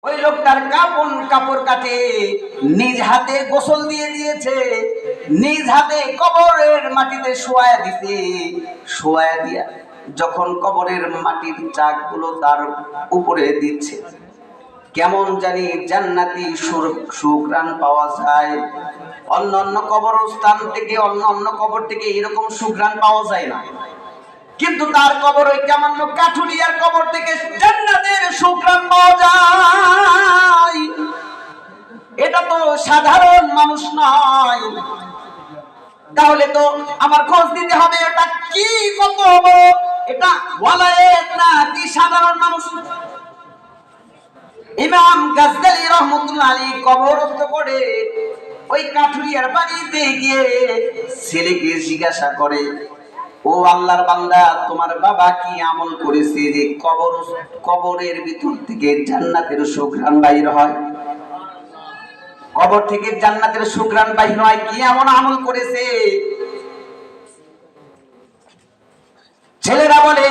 ওই লোকটার কাপড় কাটে, নিজ হাতে গোসল দিয়ে দিয়েছে, নিজ হাতে কবরের মাটিতে শোয়া দিতে, শোয়া দিয়া যখন কবরের মাটির চাকগুলো তার উপরে দিচ্ছে, কেমন জানি জান্নাতি সুঘ্রাণ পাওয়া যায়। অন্য কবরস্থান থেকে, অন্য কবর থেকে এরকম সুঘ্রাণ পাওয়া যায় না, কিন্তু তার কবর ওই কেমন কাঠুরিয়ার কবর থেকে জান্নাতের সুঘ্রাণ পাওয়া যায়। এটা তো সাধারণ মানুষ নয়, তাহলে তো আমার খোঁজ দিতে হবে এটা কি, কত এটা ওয়ালায়েত না কি সাধারণ মানুষ। ইমাম গাজদালী রাহমাতুল্লাহ আলাইহি কবরস্থ করে ওই কাঠুরিয়ার বাড়িতে গিয়ে ছেলেকে জিজ্ঞাসা করে, ও আল্লাহর বান্দা, তোমার বাবা কি আমল করেছে যে কবরের ভিতর থেকে জান্নাতের সুঘ্রাণ বাইর হয়? কবর থেকে জান্নাতের সুঘ্রাণ বাইর হয়, কি এমন আমল করেছে? ছেলেরা বলে,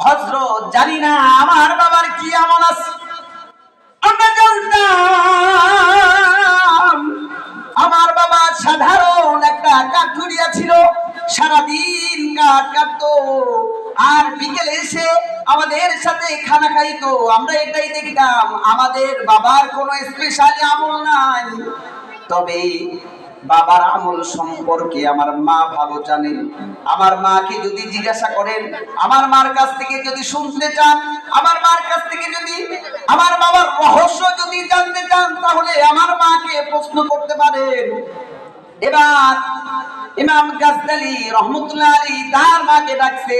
হযরত জানি না আমার বাবার কি আমল আছে, আমরা জানতাম আমার বাবা সাধারণ একটা কাঠুরিয়া ছিল, সারাদিন কাঠ কাটতো আর বিকেলে এসে আমাদের সাথে খানা খাইতো। আমরা এটাই দেখতাম, আমাদের বাবার কোনো স্পেশাল আমল নাই। তবে বাবার আমল সম্পর্কে আমার মা ভালো জানে। আমার মাকে যদি জিজ্ঞাসা করেন, আমার মার কাছ থেকে যদি শুনতে চান, আমার মার কাছ থেকে যদি আমার বাবার রহস্য যদি জানতে চান, তাহলে আমার মাকে প্রশ্ন করতে পারেন। এবার ইমাম গাজদালী রাহমাতুল্লাহ আলাইহি তার মাকে ডাকছে,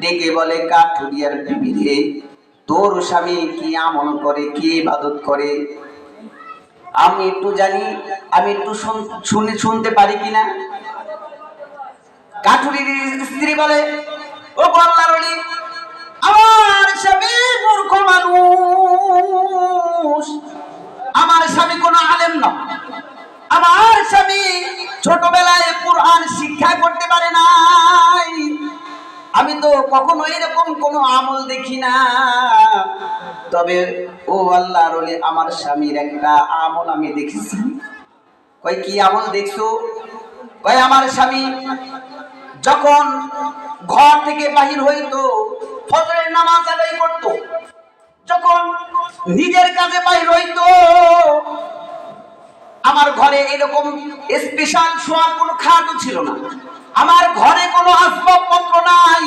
ডেকে বলে, কাঠুরিয়ার বিবি রে, তোর স্বামী কি আমল করে, কি ইবাদত করে? আমি একটু জানি, আমি একটু শুনতে পারি কিনা। কাঠুরির স্ত্রী বলে, ও আল্লাহর ওলি, আমার স্বামী মূর্খ মানুষ, আমার স্বামী কোনো আলেম না, আমার স্বামী ছোটবেলায় কুরআন শিক্ষা করতে পারে নাই, আমি তো কখনো এরকম কোনো আমল দেখি না। তবে ও আল্লাহর ওলি, আমার স্বামীর একটা আমল আমি দেখেছি। কই, কি আমল দেখছো? কই, আমার স্বামী যখন ঘর থেকে বাহির হইতো, ফজরের নামাজ আদায় করতো, যখন নিজের কাজে বাহির হইতো, আমার ঘরে এরকম স্পেশাল শোয়ার কোনো খাটও ছিল না, আমার ঘরে কোনো আসবাবপত্র নাই,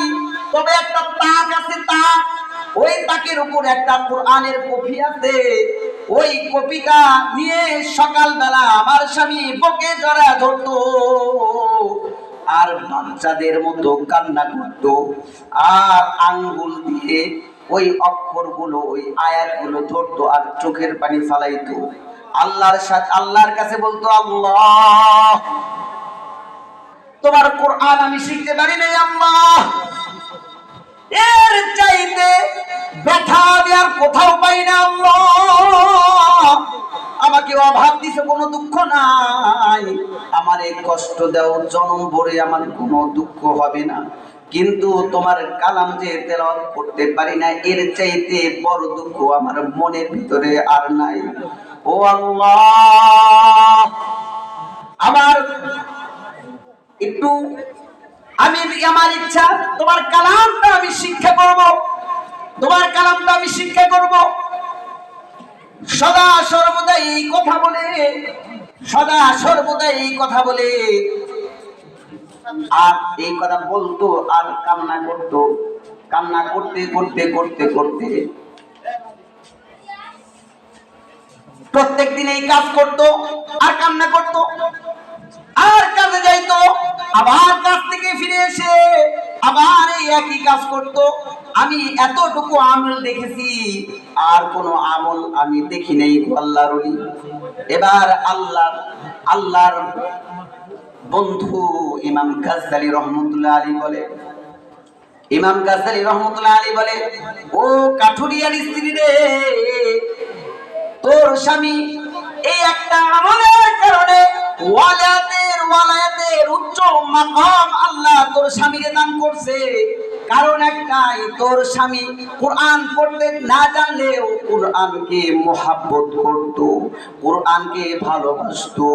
তবে একটা তাক আছে, তাক, ওই তাকের উপর একটা কোরআনের কপি আছে, ওই কপিটা নিয়ে সকালবেলা আমার স্বামী বুকে জড়া ধরতো আর বাচ্চাদের মতো কান্না করতো, আর আঙ্গুল দিয়ে ওই অক্ষরগুলো, ওই আয়াতগুলো ধরতো আর চোখের পানি ফালাইতো। আল্লাহর কাছে বলতো, আল্লাহ, তোমার কোরআন আমি শিখতে পারি নাই, আল্লাহ, এর চাইতে ব্যথা দেওয়ার কোথাও পাই না, আল্লাহ, আমাকে অভাব দিছে, কোনো দুঃখ নাই, আমার এই কষ্ট দাও, জনম ভরে আমার কোনো দুঃখ হবে না, কিন্তু তোমার কালাম যে তেলাওয়াত করতে পারি না, এর চাইতে বড় দুঃখ আমার মনের ভিতরে আর নাই। ও আল্লাহ, আমার একটু, আমার ইচ্ছা তোমার কালামটা আমি শিক্ষা করব, তোমার কালামটা আমি শিক্ষা করব। সদা সর্বদা এই কথা বলে, সদা সর্বদা এই কথা বলে, আর এই কথা বলতো আর কান্না করতো, কান্না করতে করতে করতে করতে প্রত্যেক দিন এই কাজ করতো আর কান্না করতো, আর কাজে যাইতো, আবার কাজ থেকে ফিরে এসে আবার এই একই কাজ করতো। আমি এতটুকু আমল দেখেছি, আর কোনো আমল আমি দেখি নাই আল্লাহর ওলি। এবার আল্লাহর বন্ধু ইমাম গাজদালী রাহমাতুল্লাহ আলাইহি বলে, ইমাম গাজদালী রাহমাতুল্লাহ আলাইহি বলে, ও কাঠুরিয়ার স্ত্রী রে, তোর স্বামী এই একটা আমলের কারণে ওয়ালায়াতের উচ্চ মাকাম আল্লাহ তোর স্বামীকে দান করছে, কারণ একটাই, তোর স্বামী কোরআন পড়তে না জানলেও কোরআনকে মোহাব্বত করত, কোরআনকে ভালোবাসতো,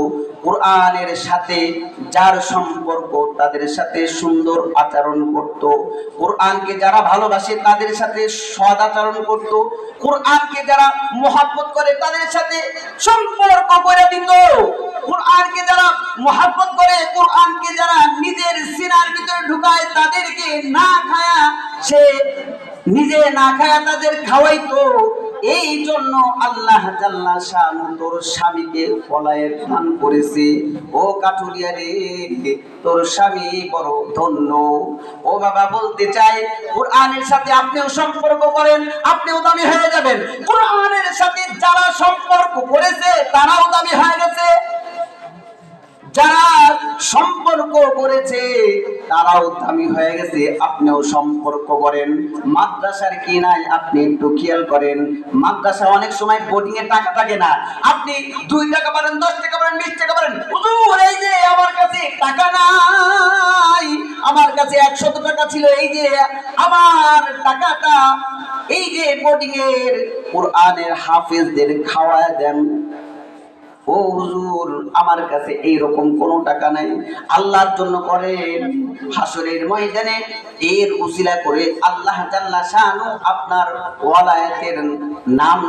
কোরআনের সাথে যার সম্পর্ক তাদের সাথে সুন্দর আচরণ করত, কোরআনকে যারা ভালোবাসে তাদের সাথে সৎ আচরণ করত, কোরআনকে যারা মোহাব্বত করে তাদের সাথে সম্পর্ক করে দিত। কোরআনকে যারা মোহাব্বত করে, কোরআনকে যারা নিজের সিনার ভিতরে ঢুকায়, তাদেরকে না খায়া সে নিজে না খায়া তাদের খাওয়াইতো। এই জন্য আল্লাহ জাল্লা শানু তোর স্বামীকে ফলায়ের দান করেছে। ও কাঠুরিয়া রে, তোর স্বামী বড় ধন্য। ও বাবা, বলতে চাই, কোরআনের সাথে আপনিও সম্পর্ক করেন, আপনিও দামি হয়ে যাবেন। কোরআনের সাথে যারা সম্পর্ক করেছে তারাও দামি হয়ে গেছে, যারা সম্পর্ক করেছে তারাও দামি হয়ে গেছে। আপনিও সম্পর্ক করেন। মাদ্রাসার কি নাই আপনি একটু খেয়াল করেন। মাদ্রাসা অনেক সময় বোর্ডিং এর টাকা থাকে না, আপনি 2 টাকা পারেন, 10 টাকা পারেন, 20 টাকা পারেন। হুজুর, এই যে আমার কাছে টাকা নাই, আমার কাছে 100 টাকা ছিল, এই যে আমার টাকাটা এই যে বোর্ডিং এর কোরআনের হাফেজদের খাওয়ায় দেন। ও হুজুর, আমার কাছে এইরকম কোনো টাকা নাই। আল্লাহর জন্য করেন, হাসরের ময়দানে এর উসিলা করে আল্লাহ জাল্লা শানু আপনার ওয়ালায়াতের নাম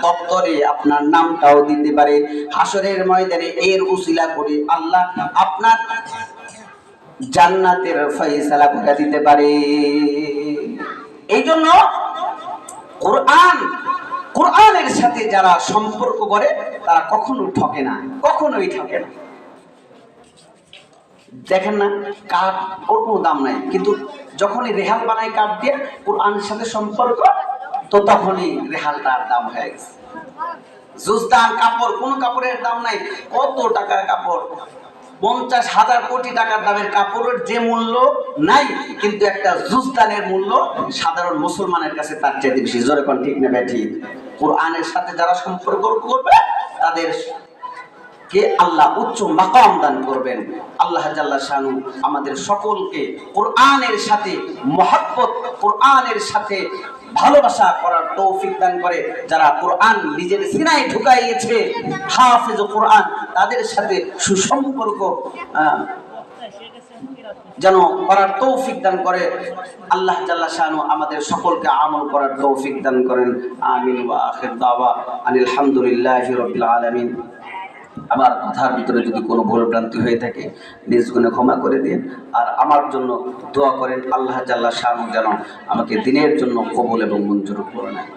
দপ্তরে আপনার নামটাও দিতে পারে। হাসরের ময়দানে এর উসিলা করে আল্লাহ আপনার জান্নাতের ফয়সালা করে দিতে পারে। এই জন্য কোরআনের সাথে যারা সম্পর্ক করে তারা কখনো ঠকে না, কখনোই ঠকে না। দেখেন না, কাঠ ওর কোনো দাম নাই, কিন্তু যখনই রেহাল বানায় কাঠ দিয়ে কোরআনের সাথে সম্পর্ক, তো তখনই রেহালটার দাম হয়ে গেছে। জুজদান কাপড়, কোন কাপড়ের দাম নাই। কত টাকার কাপড়, 50,000 কোটি টাকার দামের কাপড়ের যে মূল্য নাই, কিন্তু একটা জুজদানের মূল্য সাধারণ মুসলমানের কাছে তার চেয়ে বেশি। জোরে কোন ঠিক না ঠিক? কোরআনের সাথে যারা সম্পর্ক করবে তাদের কে আল্লাহ উচ্চ মাকাম দান করবেন। আল্লাহ জাল্লা শানু আমাদের সকলকে কোরআনের সাথে মহব্বত, কোরআনের সাথে ভালোবাসা করার তৌফিক দান করে। যারা কোরআন নিজের সিনায় ঢুকাইয়েছে, হাফেজ কোরআন, তাদের সাথে সুসম্পর্ক যেন করার তৌফিক দান করে। আল্লাহ জাল্লা শানু আমাদের সকলকে আমল করার তৌফিক দান করেন। আমিন ওয়া আখির দাওয়া আনিল হামদুলিল্লাহি রাব্বিল আলামিন। আমার কথার ভিতরে যদি কোনো ভুল ভ্রান্তি হয়ে থাকে নিজ গুণে ক্ষমা করে দিন, আর আমার জন্য দোয়া করেন আল্লাহ জাল্লা শানু যেন আমাকে দিনের জন্য কবুল এবং মঞ্জুর করে নেয়।